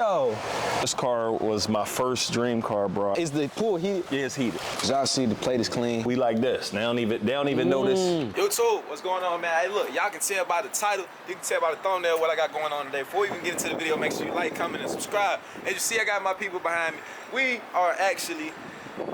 Yo. This car was my first dream car, bro. Is the pool heated? Yeah, it's heated. Y'all see the plate is clean. We like this. They don't even notice. YouTube, what's going on, man? Hey, look, y'all can tell by the title, you can tell by the thumbnail what I got going on today. Before we even get into the video, make sure you like, comment, and subscribe. As you see, I got my people behind me. We are actually,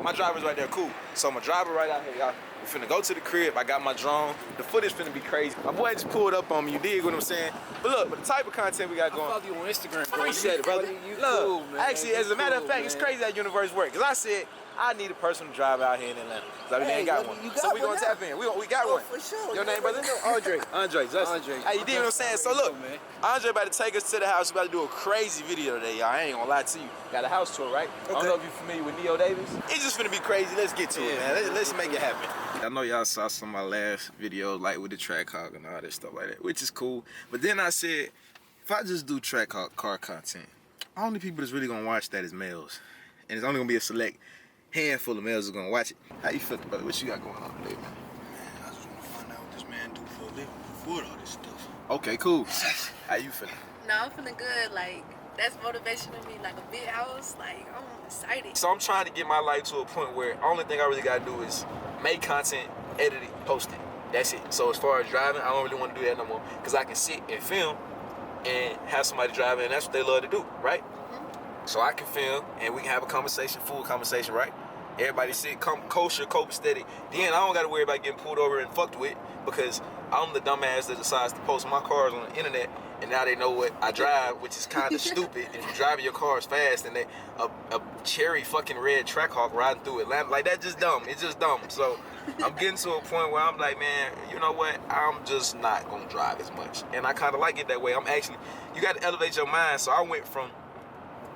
my driver's right there, cool. So my driver right out here, y'all. We finna go to the crib. I got my drone. The footage finna be crazy. My boy just pulled up on me. You dig what I'm saying? But look, but the type of content we got going. I follow you on Instagram, bro. Appreciate it, brother. You look, cool, man. actually, as a matter of fact, it's crazy how universe works. Cause I said I need a personal driver out here in Atlanta. Cause I ain't got one. So we gonna tap in. We got one. For sure. Your name, brother? Andre. Andre. Andre. Hey, you dig what I'm saying? So look, Andre about to take us to the house. We about to do a crazy video today, y'all. I ain't gonna lie to you. Got a house tour, right? Okay. I don't know if you're familiar with Neo Davis. It's just gonna be crazy. Let's get to it, man. Let's make it happen. I know y'all saw some of my last videos, like with the track hawk and all that stuff like that, which is cool. But then I said, if I just do track hawk car content, only people that's really gonna watch that is males. And it's only gonna be a select handful of males who's gonna watch it. How you feeling, brother? What you got going on today, man? I just wanna find out what this man do for a living before all this stuff. Okay, cool. How you feeling? No, I'm feeling good. Like, that's motivation to me. Like a big house. Like, I'm excited. So I'm trying to get my life to a point where only thing I really gotta do is make content, edit it, post it. That's it. So as far as driving, I don't really want to do that no more because I can sit and film and have somebody driving, and that's what they love to do, right? So I can film and we can have a conversation, full conversation, right? Everybody sit kosher, copacetic. Then I don't gotta worry about getting pulled over and fucked with because I'm the dumbass that decides to post my cars on the internet, and now they know what I drive, which is kind of stupid. If you're driving your cars fast and a cherry fucking red Trackhawk riding through Atlanta, like that's just dumb. It's just dumb. So I'm getting to a point where I'm like, man, you know what? I'm just not gonna drive as much, and I kind of like it that way. You got to elevate your mind. So I went from.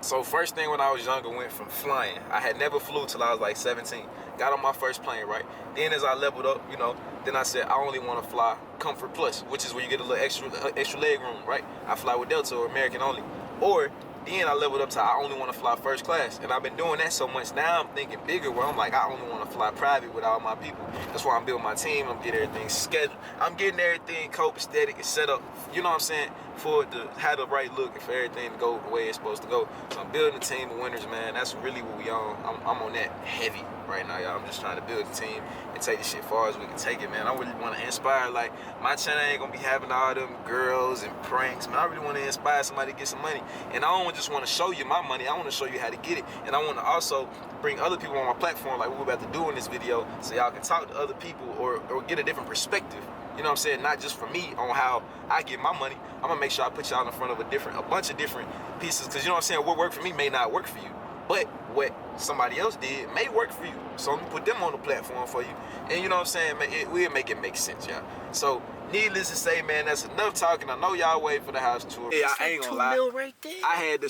So first thing when I was younger, went from flying. I had never flew till I was like 17. Got on my first plane, right? Then as I leveled up, you know, then I said I only want to fly Comfort Plus, which is where you get a little extra leg room, right? I fly with Delta or American only. Or then I leveled up to I only want to fly first class. And I've been doing that so much. Now I'm thinking bigger where I'm like, I only want to fly private with all my people. That's why I'm building my team. I'm getting everything scheduled. I'm getting everything copacetic and set up, you know what I'm saying, for it to have the right look and for everything to go the way it's supposed to go. So I'm building a team of winners, man. That's really what we on. I'm on that heavy right now, y'all. I'm just trying to build a team and take this shit far as we can take it, man. I really want to inspire, like, my channel ain't gonna be having all them girls and pranks, man. I really want to inspire somebody to get some money. And I don't just want to show you my money, I want to show you how to get it. And I want to also bring other people on my platform like what we're about to do in this video so y'all can talk to other people or get a different perspective. You know what I'm saying? Not just for me on how I get my money. I'm gonna make sure I put y'all in front of a bunch of different pieces, because you know what I'm saying, what worked for me may not work for you, but what somebody else did may work for you. So I'm gonna put them on the platform for you, and you know what I'm saying, we'll make it make sense, y'all. So needless to say, man, that's enough talking. I know y'all wait for the house tour. Yeah, I ain't gonna lie. Right there. I had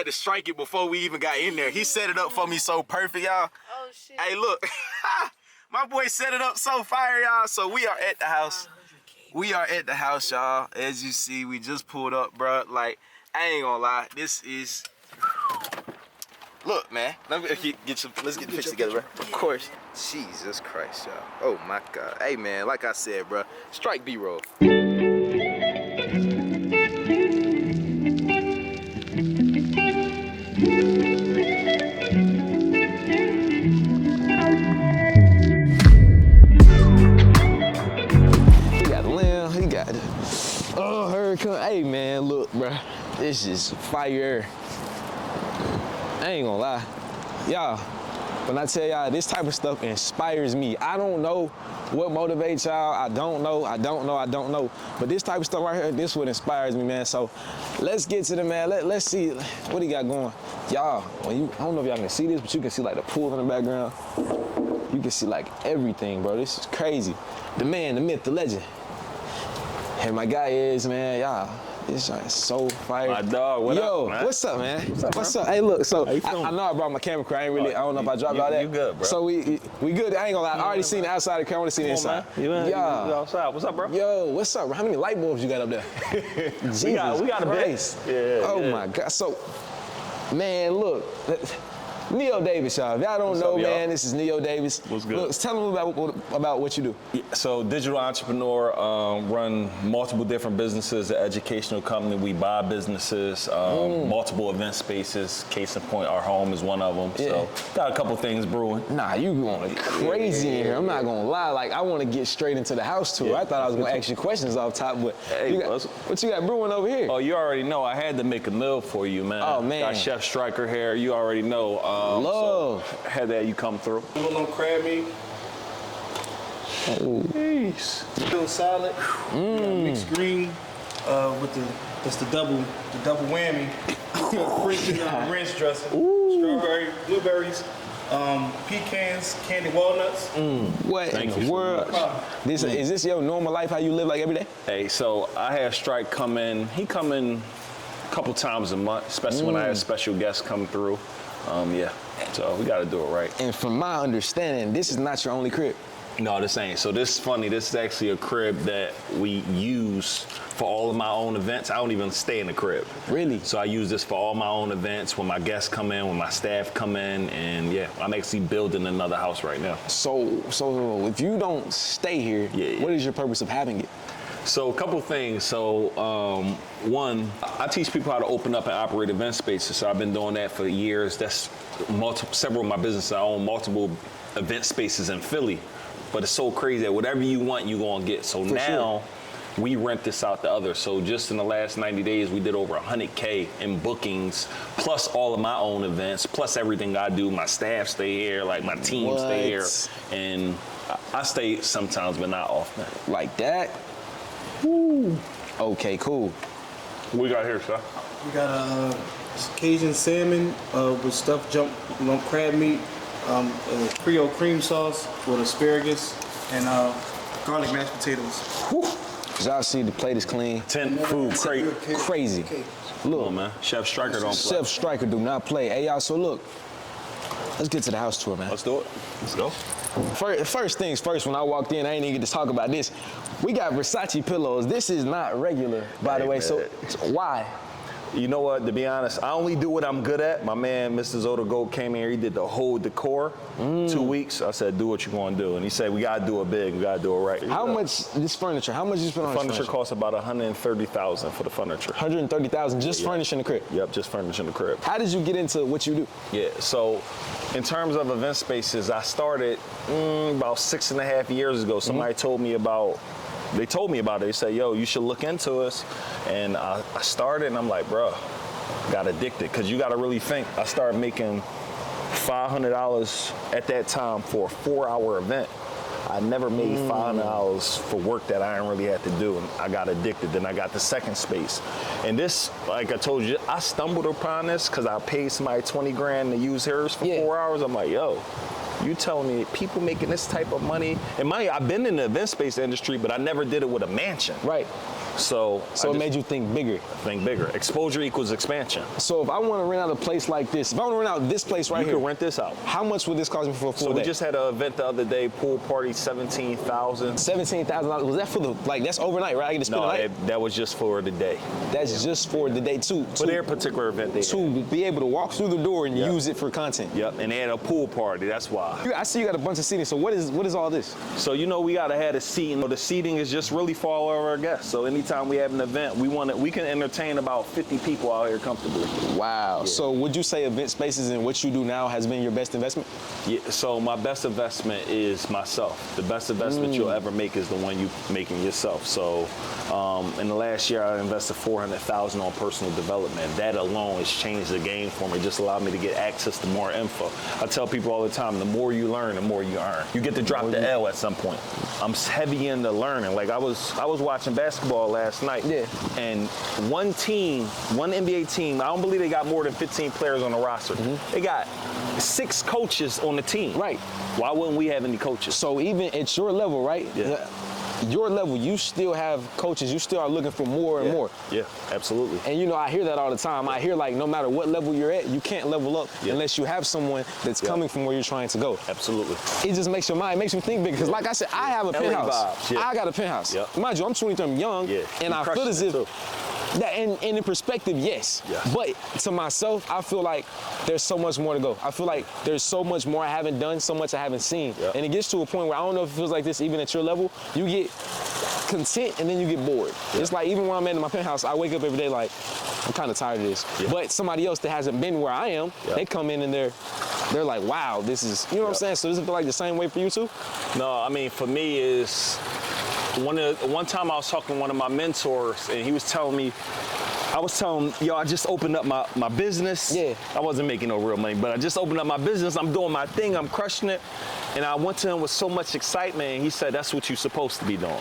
to strike it before we even got in there. He set it up for me so perfect, y'all. Oh, shit. Hey, look. My boy set it up so fire, y'all. So we are at the house. We are at the house, y'all. As you see, we just pulled up, bro. Like, I ain't gonna lie. This is... Look, man. Let's get the picture together, bro. Of course. Jesus Christ, y'all. Oh, my God. Hey, man, like I said, bro. Strike B-roll. Hey man, look, bro, this is fire. I ain't gonna lie, y'all. When I tell y'all this type of stuff inspires me, I don't know what motivates y'all. I don't know. But this type of stuff right here, this what inspires me, man. So let's get to the man. Let's see what he got going, y'all. I don't know if y'all can see this, but you can see like the pool in the background. You can see like everything, bro. This is crazy. The man, the myth, the legend. And my guy is, man, y'all, this joint is so fire. My dog, what up, man? What's up, man? What's up? Hey, look, so I know I brought my camera crew. I don't know if I dropped all that. You good, bro. So we good. I ain't gonna lie. I already seen the outside of the camera. I want to see the inside. You outside. What's up, bro? Yo, what's up, bro? How many light bulbs you got up there? we got a bit. Yeah, oh, my God. So, man, look. Neo Davis, y'all. If y'all don't know, up, y'all? man, this is Neo Davis. What's good? Look, tell them about what you do. Yeah, so digital entrepreneur, run multiple different businesses, an educational company. We buy businesses, multiple event spaces. Case in point, our home is one of them. Yeah. So got a couple things brewing. Nah, you going crazy in here. I'm not gonna lie. Like, I want to get straight into the house tour. Yeah. I thought I was gonna ask you questions off top, but Hey, what you got brewing over here? Oh, you already know. I had to make a meal for you, man. Oh, man. Got Chef Striker here. You already know. Love. So had that you come through. A little crab meat, Jeez. little salad, mixed green with the double whammy. Freaking ranch dressing, strawberry, blueberries, pecans, candied walnuts. What Thank in you the so world? much. Is this your normal life? How you live like every day? Hey, so I had Strike come in. He come in a couple times a month, especially when I had special guests come through. Yeah, so we got to do it right. And from my understanding, this is not your only crib. No, this ain't. So this is funny. This is actually a crib that we use for all of my own events. I don't even stay in the crib. Really? So I use this for all my own events, when my guests come in, when my staff come in, and yeah, I'm actually building another house right now. So if you don't stay here, Yeah. what is your purpose of having it? So a couple things. So one, I teach people how to open up and operate event spaces. So I've been doing that for years. That's several of my businesses. I own multiple event spaces in Philly. But it's so crazy that whatever you want, you're gonna get. So now we rent this out to others. So just in the last 90 days, we did over 100K in bookings, plus all of my own events, plus everything I do. My staff stay here, like my team stay here. And I stay sometimes, but not often. Like that? Woo. Okay, cool. What we got here, sir? We got Cajun salmon with stuffed crab meat, Creole cream sauce with asparagus, and garlic mashed potatoes. As y'all see, the plate is clean. 10 food crate. Crazy. Okay. Come Look, on, man. Chef Striker don't play. Chef Striker do not play. Hey, y'all, so look, let's get to the house tour, man. Let's do it. Let's go. First things first, when I walked in, I ain't even get to talk about this. We got Versace pillows. This is not regular, by the way, man. so why? You know what, to be honest, I only do what I'm good at. My man, Mr. Zoda Gold, came here, he did the whole decor, 2 weeks. I said, do what you gonna do. And he said, we gotta do it big, we gotta do it right. How much this furniture? How much you spend on this Furniture costs about $130,000 for the furniture. $130,000 just furnishing the crib. Yep, just furnishing the crib. How did you get into what you do? Yeah, so in terms of event spaces, I started about 6.5 years ago. Somebody told me about it. They said, yo, you should look into us. And I started, and I'm like, bro, got addicted. Because you got to really think. I started making $500 at that time for a 4-hour event. I never made $500 for work that I didn't really have to do. And I got addicted. Then I got the second space. And this, like I told you, I stumbled upon this because I paid somebody 20 grand to use hers for 4 hours. I'm like, yo, you telling me people making this type of money? And I've been in the event space industry, but I never did it with a mansion. Right. So it made you think bigger. Think bigger. Exposure equals expansion. So if I want to rent out a place like this, if I want to rent out this place right You here, can rent this out. how much would this cost me for a full So day? we just had an event the other day, pool party, $17,000. $17,000. Was that for that's overnight, right? I get to spend No, the night? that was just for the day. That's just for the day too. For their particular event, they To be able to walk through the door and use it for content. Yep, and they had a pool party, that's why. I see you got a bunch of seating. So what is all this? So we gotta have the seating. The seating is just really for all of our guests. So anytime we have an event, we can entertain about 50 people out here comfortably. Wow. So would you say event spaces and what you do now has been your best investment? Yeah, so my best investment is myself. The best investment you'll ever make is the one you making yourself. So in the last year, I invested $400,000 on personal development. That alone has changed the game for me. Just allowed me to get access to more info. I tell people all the time, the more you learn, the more you earn. You get to drop the L at some point. I'm heavy into learning. Like I was watching basketball last night. Yeah. And one NBA team, I don't believe they got more than 15 players on the roster. They got 6 coaches on the team. Right. Why wouldn't we have any coaches? So even at your level, right? Yeah. Your level, you still have coaches. You still are looking for more and more. Yeah, absolutely. And I hear that all the time. I hear like no matter what level you're at, you can't level up unless you have someone that's coming from where you're trying to go. Absolutely. It just makes your mind, makes you think big. Because like I said, I have a LA penthouse. vibes, yeah. I got a penthouse. Yep. Mind you, I'm 23, I'm young, and I feel as if That and in perspective, yes. Yeah. But to myself, I feel like there's so much more to go. I feel like there's so much more I haven't done, so much I haven't seen. Yeah. And it gets to a point where I don't know if it feels like this even at your level. You get content and then you get bored. Yeah. It's like even when I'm in my penthouse, I wake up every day like, I'm kind of tired of this. Yeah. But somebody else that hasn't been where I am, Yeah. they come in and they're like, wow, this is, you know what I'm saying? So does it feel like the same way for you too? No, I mean, for me is, one time I was talking to one of my mentors and he was telling me, yo, I just opened up my business. Yeah. I wasn't making no real money, but I just opened up my business. I'm doing my thing. I'm crushing it. And I went to him with so much excitement and he said, that's what you're supposed to be doing.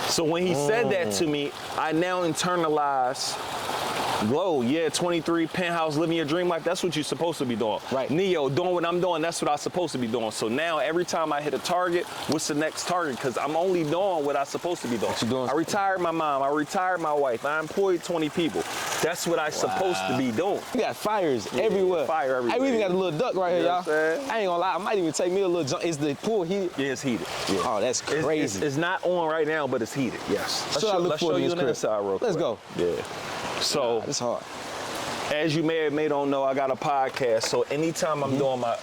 So when he said that to me, I now internalize, Glo, yeah, 23, penthouse, living your dream life, that's what you're supposed to be doing. Right. Neo, doing what I'm doing, that's what I'm supposed to be doing. So now every time I hit a target, what's the next target? Because I'm only doing what I'm supposed to be doing. What you doing? I retired my mom, I retired my wife, I employed 20 people. That's what I'm supposed to be doing. You got fires everywhere. fire everywhere. Hey, we even got a little duck right here, You know y'all. what I'm saying? I ain't gonna lie, I might even take me a little jump. Is the pool heated? Yeah, it's heated. Yeah. Oh, that's It's- crazy. It's not on right now, but it's heated, yes. So I look let's forward show to you this the crib. inside real quick. Let's go. Yeah. So, It's hard. as you may or may don't know, I got a podcast. So anytime I'm doing my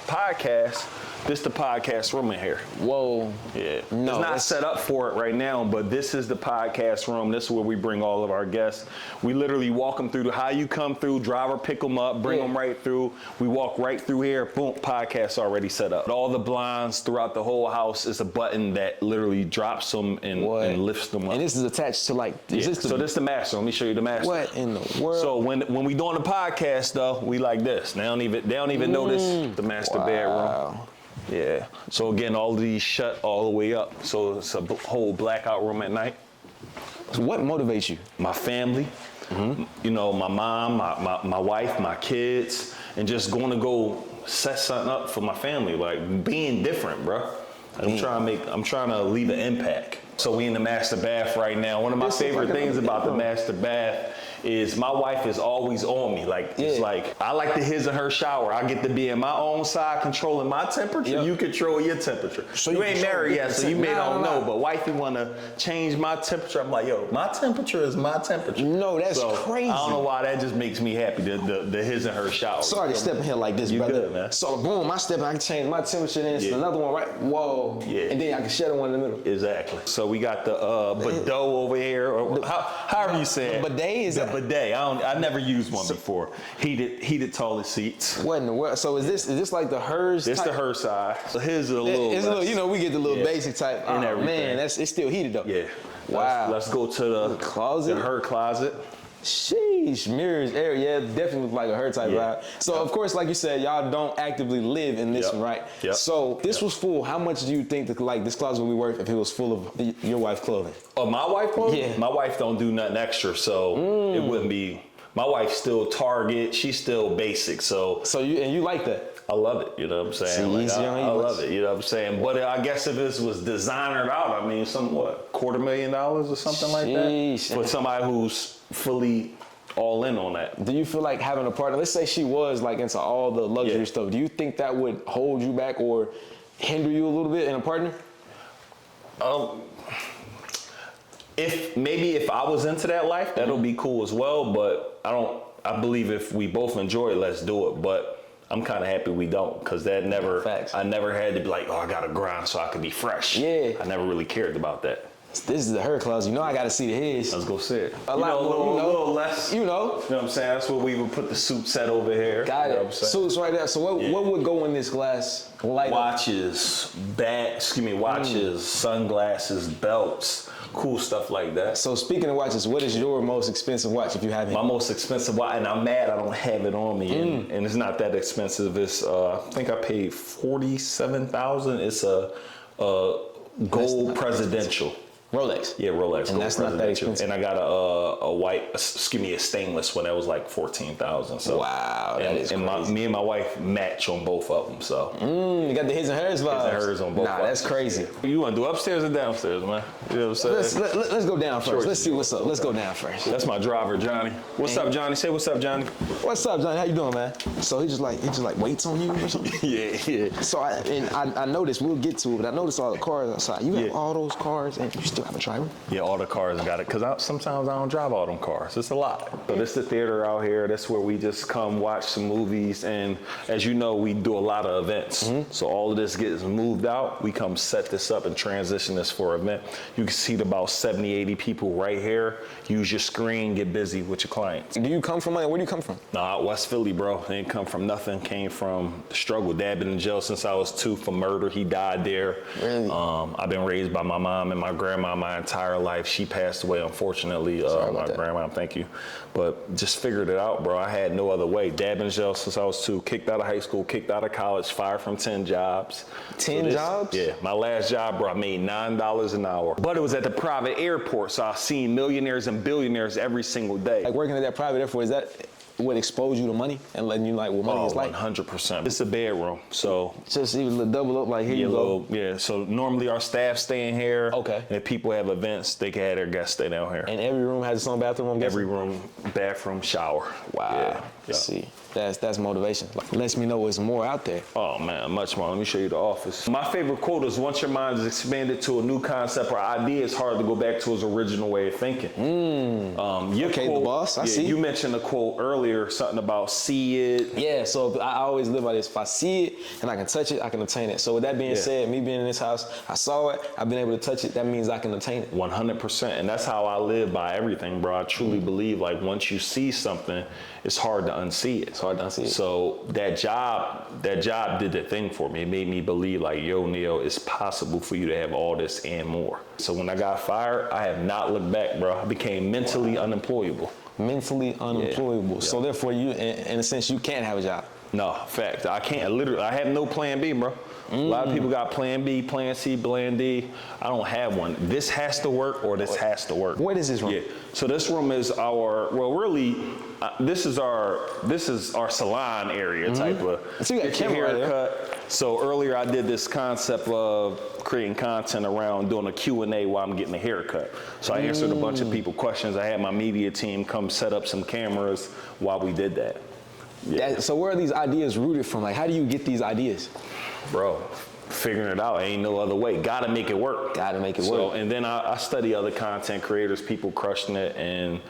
podcast, this the podcast room in here. Whoa. Yeah. No, it's not that's- set up for it right now, but this is the podcast room. This is where we bring all of our guests. We literally walk them through how you come through, driver pick them up, bring Yeah. them right through. We walk right through here, boom, podcast already set up. All the blinds throughout the whole house is a button that literally drops them and lifts them up. And this is attached to like, is Yeah. this the, So this is the master. Let me show you the master. what in the world? So when we doing the podcast though, we like this. They don't even notice the master bedroom. Yeah. So again, all of these shut all the way up. So it's a whole blackout room at night. So what motivates you? My family, you know, my mom, my wife, my kids, and just going to go set something up for my family, like being different, bro. I'm trying to leave an impact. So we in the master bath right now. One of my favorite things about the master bath is my wife is always on me. Like, it's like, I like the his and her shower. I get to be in my own side controlling my temperature. Yep. You control your temperature. So you you ain't control married your yet, so you may temperature. don't Nah. know, but wifey wanna change my temperature. I'm like, yo, my temperature is my temperature. No, that's So, crazy. I don't know why that just makes me happy, the his and her shower. Sorry to step in here like this, You brother. good, man. So boom, I step in, I can change my temperature, then it's Yeah. another one, right? Whoa. Yeah. And then I can shut one in the middle. Exactly. So we got the bidet over here, or however you say it. The bidet is the that? bidet. I never used one before. Heated toilet seats. What in the world? So is this like the hers? This type? the her side. So his is a little. It's a little, less. you know, we get the little Yeah. basic type. And Oh, everything. man, it's still heated though. Yeah. Wow. Let's go to the closet? The her closet. Sheesh, mirrors, air, yeah, definitely look like a her type Yeah. vibe. So of course, like you said, y'all don't actively live in this Yep. one, right? Yep. So this was full. How much do you think like this closet would be worth if it was full of your wife's clothing? Oh, my wife clothes? Yeah. My wife don't do nothing extra, so it wouldn't be. My wife's still Target. She's still basic, so So you like that? I love it. You know what I'm saying? See, Like, easy on you. I love it. You know what I'm saying? But I guess if this was designered out, I mean, $250,000 or something like Sheesh. that for somebody who's fully all in on that. Do you feel like having a partner? Let's say she was like into all the luxury Yeah. stuff. Do you think that would hold you back or hinder you a little bit in a partner? If I was into that life, that'll be cool as well. But I believe if we both enjoy it, let's do it. But I'm kind of happy we don't, because that never. Facts. I never had to be like, oh, I gotta grind so I can be fresh. Yeah. I never really cared about that. This is the her closet. You know I got to see the his. Let's go sit. A lot more, a little less. You know. You know what I'm saying? That's where we would put the suit set over here. Got You know it. what I'm saying? Suits right there. So what would go in this glass? Light up? Watches, watches, sunglasses, belts, cool stuff like that. So speaking of watches, what is your most expensive watch if you have it? My most expensive watch, and I'm mad I don't have it on me, and it's not that expensive. It's I think I paid $47,000. It's a gold presidential. Rolex. Yeah, Rolex. And that's not that expensive. And I got a stainless one that was like $14,000. So Wow, that is crazy. me and my wife match on both of them. So You got the his and hers vibes. and hers on both. Nah, that's crazy. You want to do upstairs or downstairs, man? You know what I'm saying? Let's go down first. Sure. Let's see what's up. Let's go down first. That's my driver, Johnny. What's up, Johnny? Say what's up, Johnny. What's up, Johnny? How you doing, man? So he just like waits on you or something. Yeah. So I noticed, we'll get to it, but I noticed all the cars outside. You have Yeah. all those cars and you still you have a driver? Yeah, all the cars got it. Because sometimes I don't drive all them cars. It's a lot. But it's the theater out here. That's where we just come watch some movies. And as you know, we do a lot of events. So all of this gets moved out. We come set this up and transition this for an event. You can see about 70, 80 people right here. Use your screen, get busy with your clients. Do you come from, where do you come from? Nah, West Philly, bro. I didn't come from nothing. Came from the struggle. Dad been in jail since I was 2 for murder. He died there. Really? I've been raised by my mom and my grandma my entire life. She passed away, unfortunately. My grandma, thank you. But just figured it out, bro. I had no other way. Dad been in jail since I was 2. Kicked out of high school, kicked out of college, fired from 10 jobs. 10 jobs? Yeah. My last job, bro, I made $9 an hour. But it was at the private airport, so I seen millionaires and billionaires every single day. Like working at that private airport, is that what exposed you to money and letting you like what money is like? 100%. It's a bedroom, so. Just even double up like here you go. Yeah, so normally our staff stay in here. Okay. And if people have events, they can have their guests stay down here. And every room has its own bathroom, I'm guessing? Every room, bathroom, shower. Wow. Yeah. See, that's motivation. Like, lets me know there's more out there. Oh man, much more. Let me show you the office. My favorite quote is, once your mind is expanded to a new concept or idea, it's hard to go back to its original way of thinking. Okay, quote, the boss, I see. You mentioned a quote earlier, something about see it. Yeah, so I always live by this. If I see it and I can touch it, I can obtain it. So with that being said, me being in this house, I saw it, I've been able to touch it, that means I can obtain it. 100%, and that's how I live by everything, bro. I truly believe, like, once you see something, it's hard to unsee it. It's hard to unsee it. So that job did the thing for me. It made me believe, like, yo, Neil, it's possible for you to have all this and more. So when I got fired, I have not looked back, bro. I became mentally unemployable. Mentally unemployable. Yeah. So therefore, you, in a sense, you can't have a job. No, fact. I can't. Literally, I have no plan B, bro. A lot of people got plan B, plan C, plan D. I don't have one. This has to work or this has to work. What is this room? Yeah. So this room is our, well, really, this is our salon area type of. So you got a get your camera right there. haircut. So earlier I did this concept of creating content around doing a Q&A while I'm getting a haircut. So I answered a bunch of people questions. I had my media team come set up some cameras while we did that. Yeah. So where are these ideas rooted from? Like, how do you get these ideas? Bro, figuring it out, ain't no other way. Gotta make it work. Gotta make it work. And then I study other content creators, people crushing it, and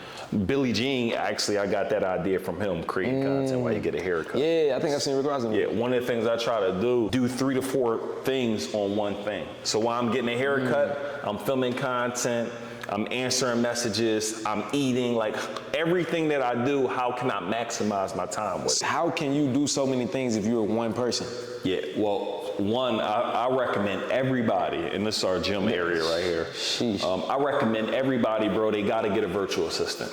Billy Jean, actually, I got that idea from him, creating content while you get a haircut. Yeah, I think I've seen Rick Ross. Yeah, one of the things I try to do 3 to 4 things on one thing. So while I'm getting a haircut, I'm filming content, I'm answering messages, I'm eating, like everything that I do, how can I maximize my time with it? How can you do so many things if you're one person? Yeah, well, one, I recommend everybody, and this is our gym area right here. I recommend everybody, bro, they gotta get a virtual assistant.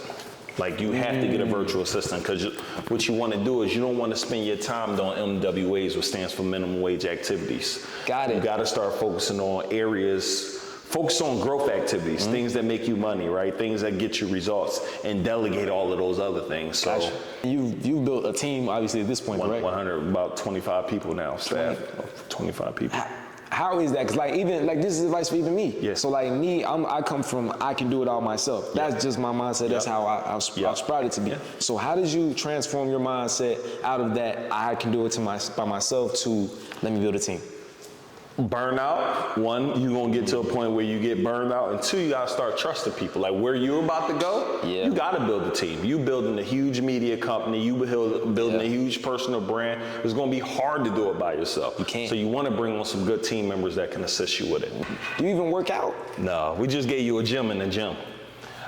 Like, you have to get a virtual assistant, because what you want to do is you don't want to spend your time doing MWAs, which stands for minimum wage activities. Got it. You got to start focusing on areas, focus on growth activities, things that make you money, right? Things that get you results, and delegate all of those other things. So Gotcha. You've built a team, obviously, at this point, right? 100, about 25 people now, staff, 25 people. How is that? Because like even like this is advice for even me. Yeah. So like me, I come from I can do it all myself. That's just my mindset. That's how I've sprouted to be. Yeah. So how did you transform your mindset out of that I can do it by myself to let me build a team? Burnout, one, you're gonna get to a point where you get burned out, and 2, you gotta start trusting people. Like where you're about to go, you gotta build a team. You building a huge media company, you building a huge personal brand. It's gonna be hard to do it by yourself. You can't. So you wanna bring on some good team members that can assist you with it. Do you even work out? No, we just gave you a gym in the gym.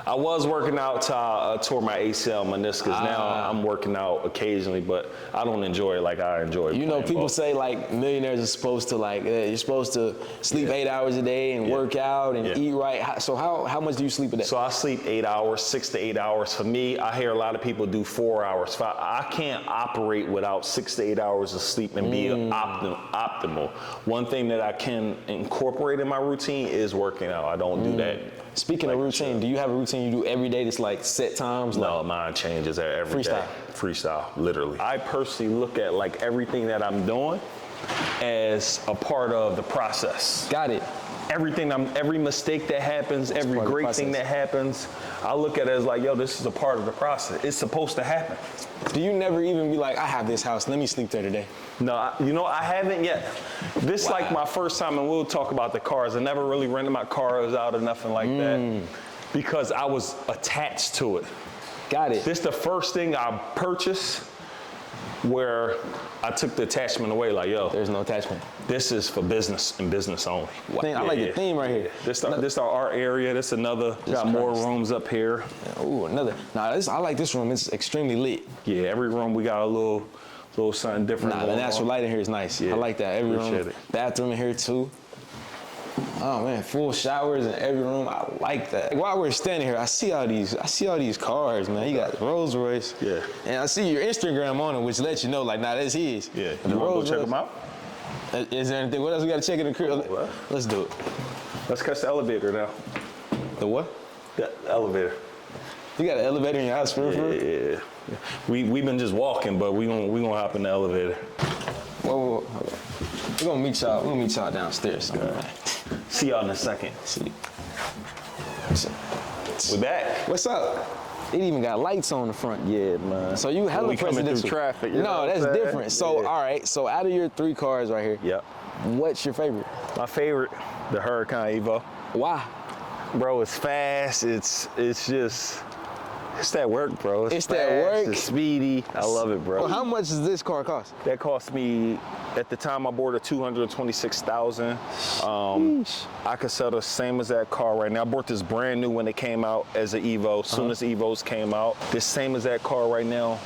I was working out till I tore my ACL meniscus. Now I'm working out occasionally, but I don't enjoy it like I enjoy it. You know, people say like millionaires are supposed to like, you're supposed to sleep 8 hours a day and work out and eat right. So how much do you sleep a day? So I sleep 8 hours, 6 to 8 hours. For me, I hear a lot of people do 4 hours. I can't operate without 6 to 8 hours of sleep and be optimal. One thing that I can incorporate in my routine is working out. I don't do that. Speaking of routine, do you have a routine you do every day that's like set times? No, like mine changes every freestyle. day. Freestyle, literally. I personally look at like everything that I'm doing as a part of the process. Got it. every mistake that happens, every great thing that happens, I look at it as like, yo, this is a part of the process. It's supposed to happen. Do you never even be like, I have this house, let me sleep there today? No, I haven't yet. This like my first time, and we'll talk about the cars. I never really rented my cars out or nothing like that because I was attached to it. Got it. This the first thing I purchased where I took the attachment away, like, yo. There's no attachment. This is for business and business only. I like the theme right here. This our art area. This another, got more rooms up here. Ooh, another. Nah, I like this room. It's extremely lit. Yeah, every room we got a little something different. Nah, the natural light in here is nice. Yeah, I like that. Every room, bathroom in here too. Oh man, full showers in every room. I like that. While we're standing here, I see all these cars, man. You got Rolls Royce. Yeah. And I see your Instagram on it, which lets you know, like, nah, that's his. Yeah. You want to go check them out? Is there anything? What else we got to check in the crib? Let's do it. Let's catch the elevator now. The what? The elevator. You got an elevator in your house, for real? Yeah. We've been just walking, but we gonna hop in the elevator. Whoa. We're gonna meet y'all downstairs somewhere. See y'all in a second. We're back. What's up? It even got lights on the front. Yeah, man. So you hella presidential. Through traffic. No, that's different. So, all right. So out of your 3 cars right here, yep. What's your favorite? My favorite, the Huracan Evo. Why? Bro, it's fast. It's that work, bro. It's fast, that work. It's speedy. I love it, bro. Well, how much does this car cost? That cost me, at the time I bought it, $226,000. I could sell the same as that car right now. I bought this brand new when it came out as an Evo. As soon as Evos came out, the same as that car right now,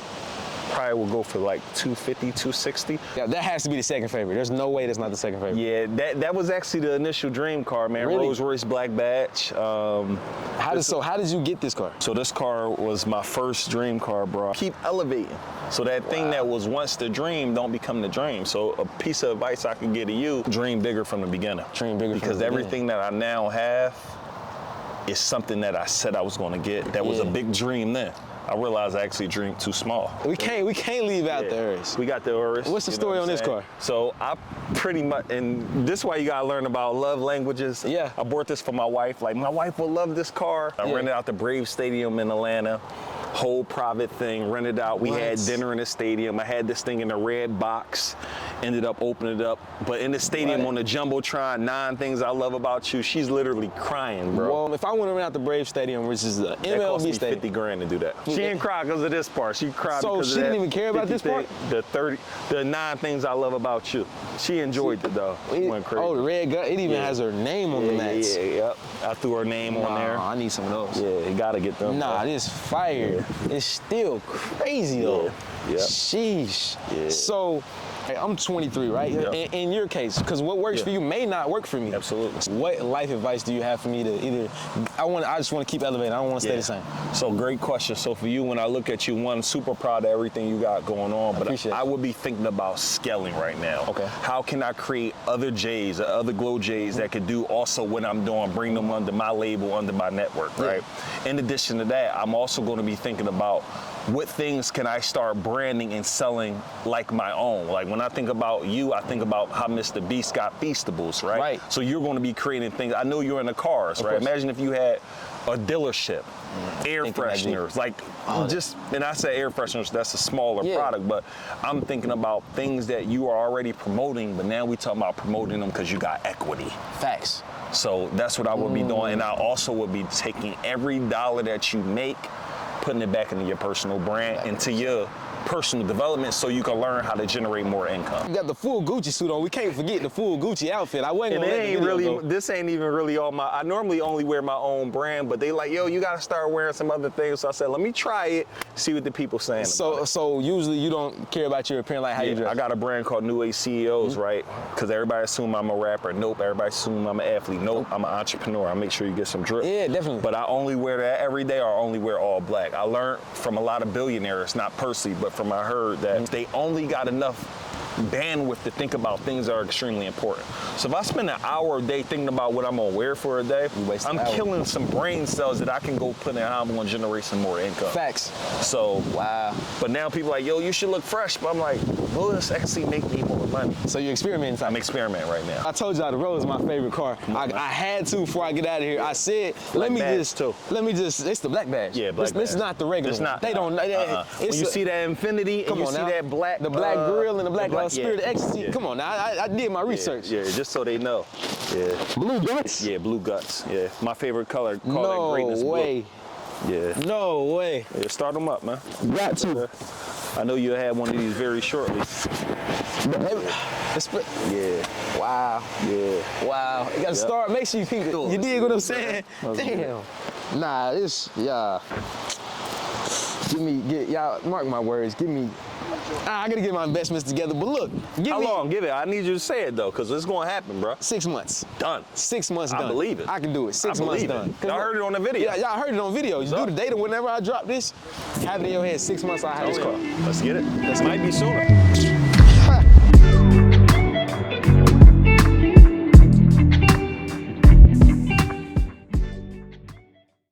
probably will go for like $250, $260. Yeah, that has to be the second favorite. There's no way that's not the second favorite. Yeah, that was actually the initial dream car, man. Really? Rolls Royce Black Badge. How did you get this car? So this car was my first dream car, bro. Keep elevating. So that thing that was once the dream don't become the dream. So a piece of advice I can give to you, dream bigger from the beginning. Dream bigger from the beginning. Because everything that I now have is something that I said I was gonna get. That was a big dream then. I realized I actually dreamed too small. We can't leave out the Urus. We got the Urus. What's the story on this car? So I pretty much, and this is why you gotta learn about love languages. Yeah. I bought this for my wife. Like, my wife will love this car. I rented out the Braves Stadium in Atlanta. Whole private thing, rented out. We had dinner in the stadium. I had this thing in a red box. Ended up opening it up. But in the stadium on the Jumbotron, 9 things I love about you. She's literally crying, bro. Well, if I went around the Braves Stadium, which is the MLB that cost me stadium, $50,000 to do that. She didn't cry because of this part. She cried so because she of that. didn't even care about this part? The 9 things I love about you. She enjoyed it though. It went crazy. Oh, the red gut. It even has her name on the mats. Yep. I threw her name on there. I need some of those. Yeah, you gotta get them. Nah, this fire. It's still crazy though. Yeah. Sheesh. Yeah. So, I'm 23, right? Yeah. In your case, because what works for you may not work for me. Absolutely. What life advice do you have for me to either? I just want to keep elevating. I don't want to stay the same. So great question. So for you, when I look at you, one, super proud of everything you got going on, but I would be thinking about scaling right now. Okay. How can I create other Jays, other BookGloJays that could do also what I'm doing, bring them under my label, under my network, right? In addition to that, I'm also going to be thinking about what things can I start branding and selling like my own? Like when I think about you, I think about how Mr. Beast got Feastables, right? Right. So you're going to be creating things. I know you're in the cars, right? Imagine if you had a dealership, air fresheners, like and I say air fresheners, that's a smaller product, but I'm thinking about things that you are already promoting, but now we talking about promoting them because you got equity. Facts. So that's what I would be doing, and I also would be taking every dollar that you make, putting it back into your personal brand, into your personal development, so you can learn how to generate more income. You got the full Gucci suit on. We can't forget the full Gucci outfit. I wasn't gonna let the video go. This ain't even really all my, I normally only wear my own brand, but they like, yo, you gotta start wearing some other things. So I said, let me try it, see what the people saying about it. So usually you don't care about your appearance, like how you dress. I got a brand called New Age CEOs, right? Because everybody assume I'm a rapper. Nope. Everybody assume I'm an athlete. Nope. I'm an entrepreneur. I make sure you get some drip. Yeah, definitely. But I only wear that every day, or only wear all black. I learned from a lot of billionaires, not personally, but from I heard that they only got enough bandwidth to think about things that are extremely important. So if I spend an hour a day thinking about what I'm gonna wear for a day, I'm killing some brain cells that I can go put in how I'm gonna generate some more income. Facts. So, wow. But now people are like, yo, you should look fresh. But I'm like, will this actually make me more money? So you're experimenting? I'm experimenting right now. I told y'all the Road is my favorite car. I had to before I get out of here. I said, let me just, it's the black badge. Yeah, black badge. This is not the regular It's one. not. They don't, When you see that Infinity and you see that black. The black grill and the black Spirit of Ecstasy. Yeah. Come on now, I did my research. Yeah, just so they know. Yeah. Blue guts? Yeah, blue guts. Yeah, my favorite color. Call that greatness way. Blue. Yeah. No way. Yeah, start them up, man. Got to. I know you'll have one of these very shortly. Yeah. Wow. Yeah. Wow. You gotta start, make sure you keep it. You dig what I'm saying? Damn. Nah, y'all. Y'all, mark my words, I gotta get my investments together, but look, How long? Give it. I need you to say it though, because it's gonna happen, bro. 6 months. Done. 6 months done. I believe it. I can do it. 6 months done. Y'all heard it on the video. Yeah, y'all heard it on video. You do the data whenever I drop this, have it in your head. 6 months I have this car. Let's get it. This might be sooner.